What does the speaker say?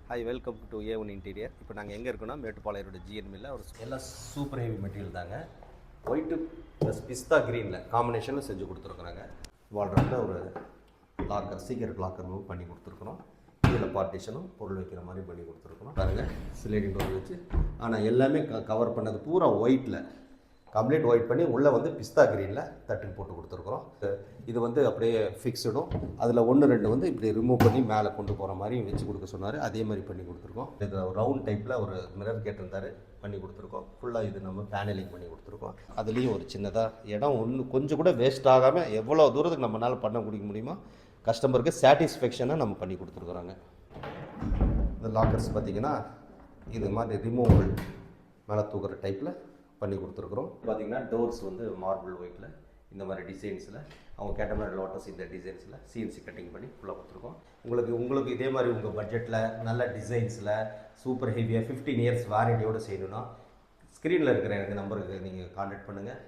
Hi welcome to A1 interior. இப்போ நாங்கள் எங்கே இருக்கோம்னா மேட்டுப்பாளையரோட ஜிஎன்மியில் ஒரு எல்லாம் சூப்பர் ஹெவி மெட்டீரியல் தாங்க. ஒயிட்டு ப்ளஸ் பிஸ்தா க்ரீனில் காம்பினேஷனில் செஞ்சு கொடுத்துருக்குறாங்க. வால்ட்ராப்பில் ஒரு லாக்கர் சீக்கிரம் லாக்கர் மூவ் பண்ணி கொடுத்துருக்குறோம். இதில் பார்ட்டிஷனும் பொருள் வைக்கிற மாதிரி பண்ணி கொடுத்துருக்குறோம். பாருங்கள் ஸ்லைடிங் டோர் வச்சு, ஆனால் எல்லாமே கவர் பண்ணது பூரா ஒயிட்டில் கம்ப்ளீட் ஒயிட் பண்ணி உள்ளே வந்து பிஸ்தா க்ரீனில் தட்டுக்கு போட்டு கொடுத்துருக்குறோம். இது வந்து அப்படியே ஃபிக்ஸ்டும், அதில் 1-2 வந்து இப்படி ரிமூவ் பண்ணி மேலே கொண்டு போகிற மாதிரி வச்சு கொடுக்க சொன்னார். அதே மாதிரி பண்ணி கொடுத்துருக்கோம். இது ரவுண்ட் டைப்பில் ஒரு மிரர் கேட்டிருந்தார், பண்ணி கொடுத்துருக்கோம். ஃபுல்லாக இது நம்ம பேனலிங் பண்ணி கொடுத்துருக்கோம். அதுலேயும் ஒரு சின்னதாக இடம் ஒன்று கொஞ்சம் கூட வேஸ்ட் ஆகாமல் எவ்வளோ தூரத்துக்கு நம்மளால் பண்ண கொடுக்க முடியுமோ கஸ்டமருக்கு சாட்டிஸ்ஃபேக்ஷனாக நம்ம பண்ணி கொடுத்துருக்குறோங்க. இந்த லாக்கர்ஸ் பார்த்திங்கன்னா இது மாதிரி ரிமூவபிள் மேலே தூக்குற டைப்பில் பண்ணி கொடுத்துருக்குறோம். பார்த்திங்கன்னா டோர்ஸ் வந்து மார்பிள் ஒயிட்டில் இந்த மாதிரி டிசைன்ஸில் அவங்க கேட்ட மாதிரி லோட்டஸ் இந்த டிசைன்ஸில் சிஎன்சி கட்டிங் பண்ணி ஃபுல்லாக கொடுத்துருக்கோம். உங்களுக்கு இதே மாதிரி உங்கள் பட்ஜெட்டில் நல்ல டிசைன்ஸில் சூப்பர் ஹெவியாக 15 இயர்ஸ் வாரண்டியோடு செய்யணுன்னா ஸ்க்ரீனில் இருக்கிற எனக்கு நம்பருக்கு நீங்கள் கான்டாக்ட் பண்ணுங்கள்.